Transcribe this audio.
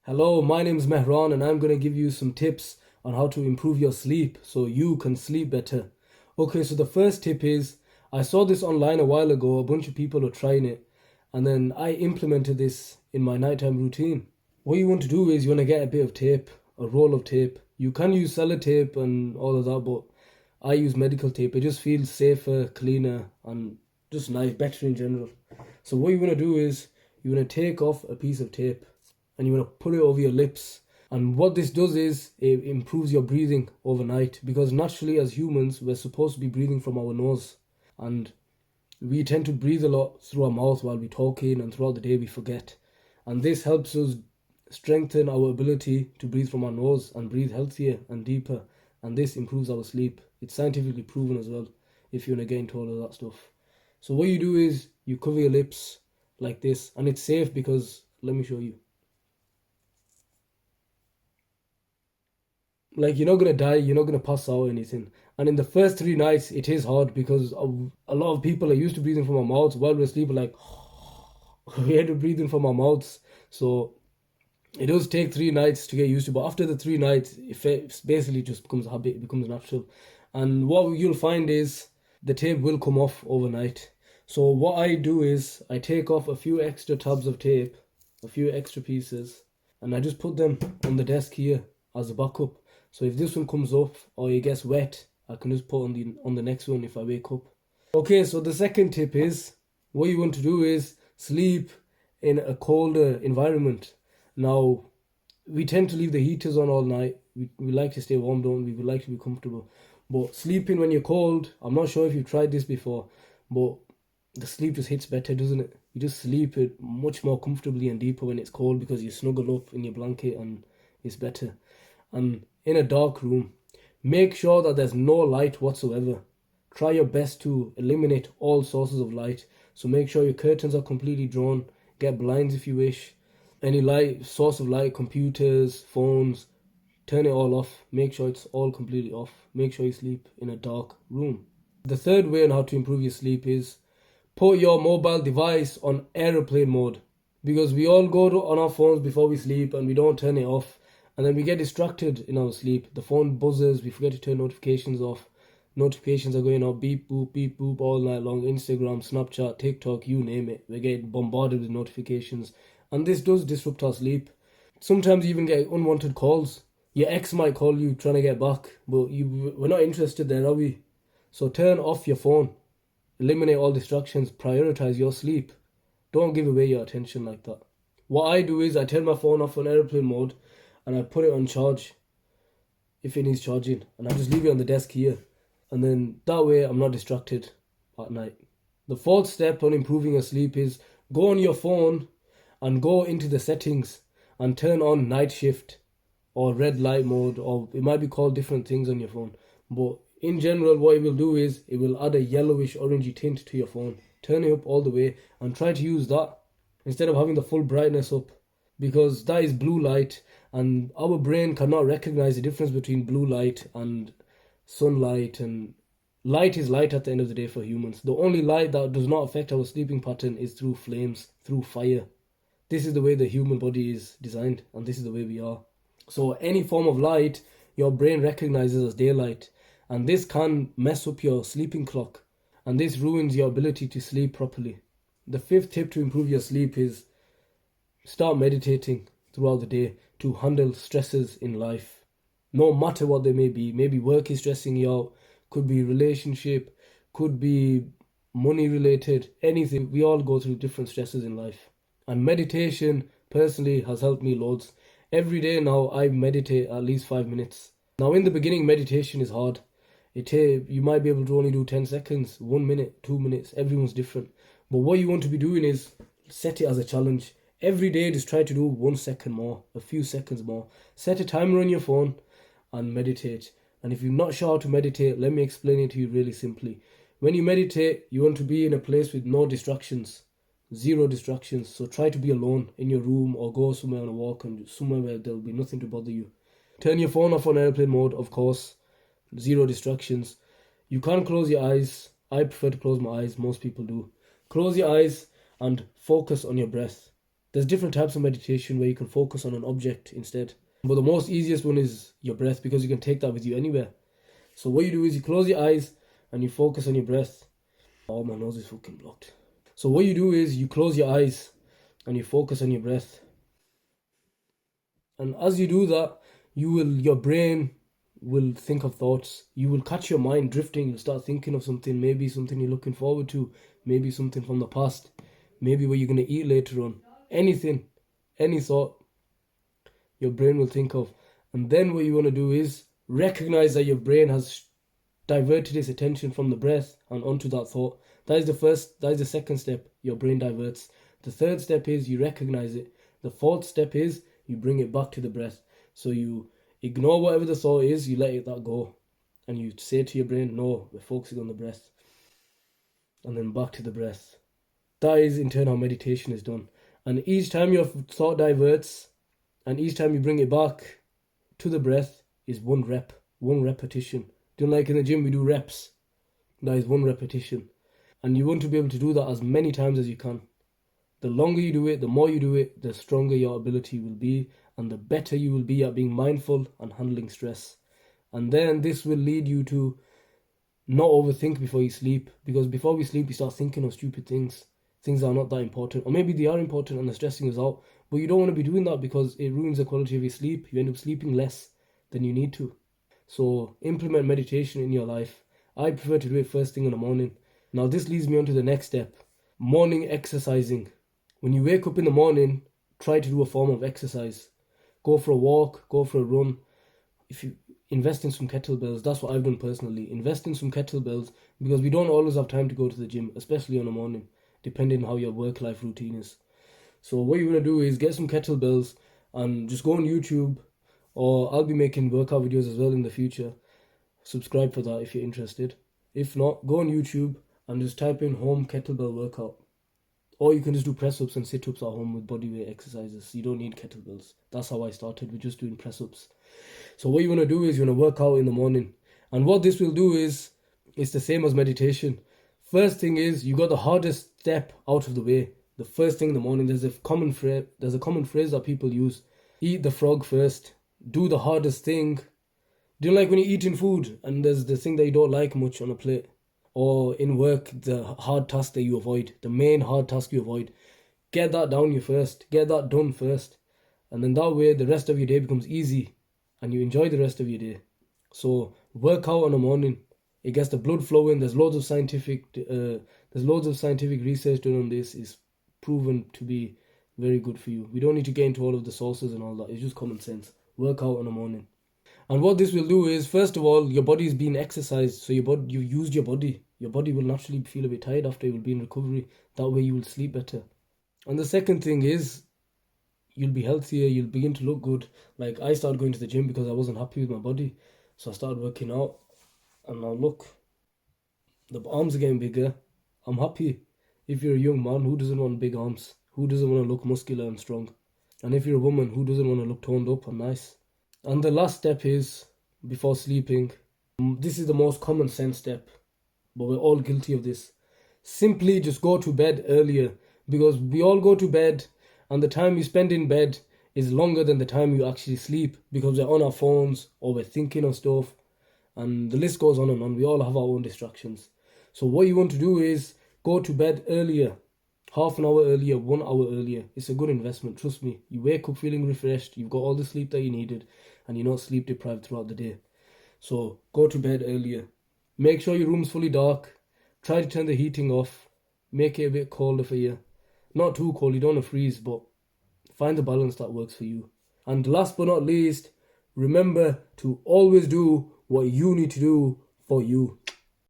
Hello, my name is Mehran and I'm going to give you some tips on how to improve your sleep so you can sleep better. Okay, so the first tip is I saw this online a while ago, a bunch of people were trying it, and then I implemented this in my nighttime routine. What you want to do is you want to get a bit of tape, a roll of tape. You can use sellotape and all of that, but I use medical tape. It just feels safer, cleaner, and just nice, better in general. So what you want to do is you want to take off a piece of tape and you want to put it over your lips. And what this does is it improves your breathing overnight, because naturally as humans we're supposed to be breathing from our nose, and we tend to breathe a lot through our mouth while we're talking, and throughout the day we forget. And this helps us strengthen our ability to breathe from our nose and breathe healthier and deeper, and this improves our sleep. It's scientifically proven as well, if you want to get into all of that stuff. So what you do is you cover your lips like this, and it's safe because let me show you. Like, you're not gonna die, you're not gonna pass out or anything. And in the first 3 nights it is hard because a lot of people are used to breathing from our mouths while we're asleep, like we had to breathe in from our mouths. So it does take 3 nights to get used to, but after the 3 nights it basically just becomes a habit, it becomes natural. And what you'll find is the tape will come off overnight. So what I do is I take off a few extra tabs of tape, a few extra pieces, and I just put them on the desk here as a backup. So if this one comes off or it gets wet, I can just put on the next one if I wake up. Okay, so the second tip is what you want to do is sleep in a colder environment. Now, we tend to leave the heaters on all night. We like to stay warm, don't we? We like to be comfortable. But sleeping when you're cold, I'm not sure if you've tried this before, but the sleep just hits better, doesn't it? You just sleep it much more comfortably and deeper when it's cold because you snuggle up in your blanket and it's better. And in a dark room, make sure that there's no light whatsoever. Try your best to eliminate all sources of light. So make sure your curtains are completely drawn. Get blinds if you wish. Any light, source of light, computers, phones, turn it all off. Make sure it's all completely off. Make sure you sleep in a dark room. The third way on how to improve your sleep is put your mobile device on airplane mode, because we all on our phones before we sleep and we don't turn it off, and then we get distracted in our sleep. The phone buzzes, we forget to turn notifications off. Notifications are going off, beep boop all night long. Instagram, Snapchat, TikTok, you name it. We're getting bombarded with notifications, and this does disrupt our sleep. Sometimes you even get unwanted calls. Your ex might call you trying to get back, but we're not interested there, are we? So turn off your phone. Eliminate all distractions. Prioritize your sleep. Don't give away your attention like that. What I do is I turn my phone off on airplane mode and I put it on charge if it needs charging, and I just leave it on the desk here, and then that way I'm not distracted at night. The fourth step on improving your sleep is go on your phone and go into the settings and turn on night shift or red light mode, or it might be called different things on your phone, but in general what it will do is it will add a yellowish orangey tint to your phone. Turn it up all the way and try to use that instead of having the full brightness up, because that is blue light and our brain cannot recognize the difference between blue light and sunlight, and light is light at the end of the day for humans. The only light that does not affect our sleeping pattern is through flames, through fire. This is the way the human body is designed, and this is the way we are. So any form of light your brain recognizes as daylight, and this can mess up your sleeping clock, and this ruins your ability to sleep properly. The fifth tip to improve your sleep is start meditating throughout the day to handle stresses in life, no matter what they may be. Maybe work is stressing you out, could be relationship, could be money related, anything. We all go through different stresses in life, and meditation personally has helped me loads. Every day now I meditate at least 5 minutes. Now in the beginning meditation is hard. You might be able to only do 10 seconds, 1 minute, 2 minutes. Everyone's different. But what you want to be doing is set it as a challenge. Every day just try to do 1 second more, a few seconds more. Set a timer on your phone and meditate. And if you're not sure how to meditate, let me explain it to you really simply. When you meditate, you want to be in a place with no distractions, zero distractions. So try to be alone in your room or go somewhere on a walk and somewhere where there'll be nothing to bother you. Turn your phone off on airplane mode, of course. Zero distractions. You can't close your eyes. I prefer to close my eyes. Most people do. Close your eyes and focus on your breath. There's different types of meditation where you can focus on an object instead. But the most easiest one is your breath, because you can take that with you anywhere. So what you do is you close your eyes and you focus on your breath. Oh, my nose is fucking blocked. So what you do is you close your eyes and you focus on your breath. And as you do that, your brain will think of thoughts. You will catch your mind drifting. You'll start thinking of something, maybe something you're looking forward to, maybe something from the past, maybe what you're going to eat later on. Anything, any thought your brain will think of. And then what you want to do is recognize that your brain has diverted its attention from the breath and onto that thought. That is the second step. Your brain diverts. The third step is you recognize it. The fourth step is you bring it back to the breath. So you ignore whatever the thought is, you let that go. And you say to your brain, no, we're focusing on the breath. And then back to the breath. That is in turn how meditation is done. And each time your thought diverts, and each time you bring it back to the breath, is one repetition. Do you know, like in the gym we do reps? That is one repetition. And you want to be able to do that as many times as you can. The longer you do it, the more you do it, the stronger your ability will be, and the better you will be at being mindful and handling stress. And then this will lead you to not overthink before you sleep, because before we sleep we start thinking of stupid things that are not that important, or maybe they are important and they're stressing us out, but you don't want to be doing that because it ruins the quality of your sleep. You end up sleeping less than you need to. So implement meditation in your life. I prefer to do it first thing in the morning. Now this leads me on to the next step, morning exercising. When you wake up in the morning, try to do a form of exercise. Go for a walk, go for a run. If you invest in some kettlebells, that's what I've done personally. Invest in some kettlebells, because we don't always have time to go to the gym, especially on a morning, depending on how your work-life routine is. So what you're going to do is get some kettlebells and just go on YouTube, or I'll be making workout videos as well in the future. Subscribe for that if you're interested. If not, go on YouTube and just type in home kettlebell workout. Or you can just do press-ups and sit-ups at home with bodyweight exercises. You don't need kettlebells. That's how I started, with just doing press-ups. So what you want to do is you want to work out in the morning. And what this will do is, it's the same as meditation. First thing is, you got the hardest step out of the way. The first thing in the morning, there's a common phrase that people use. Eat the frog first. Do the hardest thing. Do you like when you're eating food and there's the thing that you don't like much on a plate? Or in work, the hard task that you avoid, the main hard task you avoid. Get that down you first. Get that done first. And then that way, the rest of your day becomes easy and you enjoy the rest of your day. So work out in the morning. It gets the blood flowing. There's loads of scientific research done on this. It's proven to be very good for you. We don't need to get into all of the sources and all that. It's just common sense. Work out in the morning. And what this will do is, first of all, your body is being exercised. So you've used your body. Your body will naturally feel a bit tired after. It will be in recovery. That way you will sleep better. And the second thing is, you'll be healthier. You'll begin to look good. Like, I started going to the gym because I wasn't happy with my body. So I started working out. And now look, the arms are getting bigger. I'm happy. If you're a young man, who doesn't want big arms? Who doesn't want to look muscular and strong? And if you're a woman, who doesn't want to look toned up and nice? And the last step is, before sleeping, this is the most common sense step, but we're all guilty of this. Simply just go to bed earlier, because we all go to bed and the time you spend in bed is longer than the time you actually sleep, because we're on our phones or we're thinking of stuff, and the list goes on and on. We all have our own distractions. So what you want to do is go to bed earlier, half an hour earlier, 1 hour earlier. It's a good investment, trust me. You wake up feeling refreshed, you've got all the sleep that you needed, and you're not sleep deprived throughout the day. So go to bed earlier. Make sure your room's fully dark. Try to turn the heating off. Make it a bit colder for you. Not too cold, you don't want to freeze, but find the balance that works for you. And last but not least, remember to always do what you need to do for you.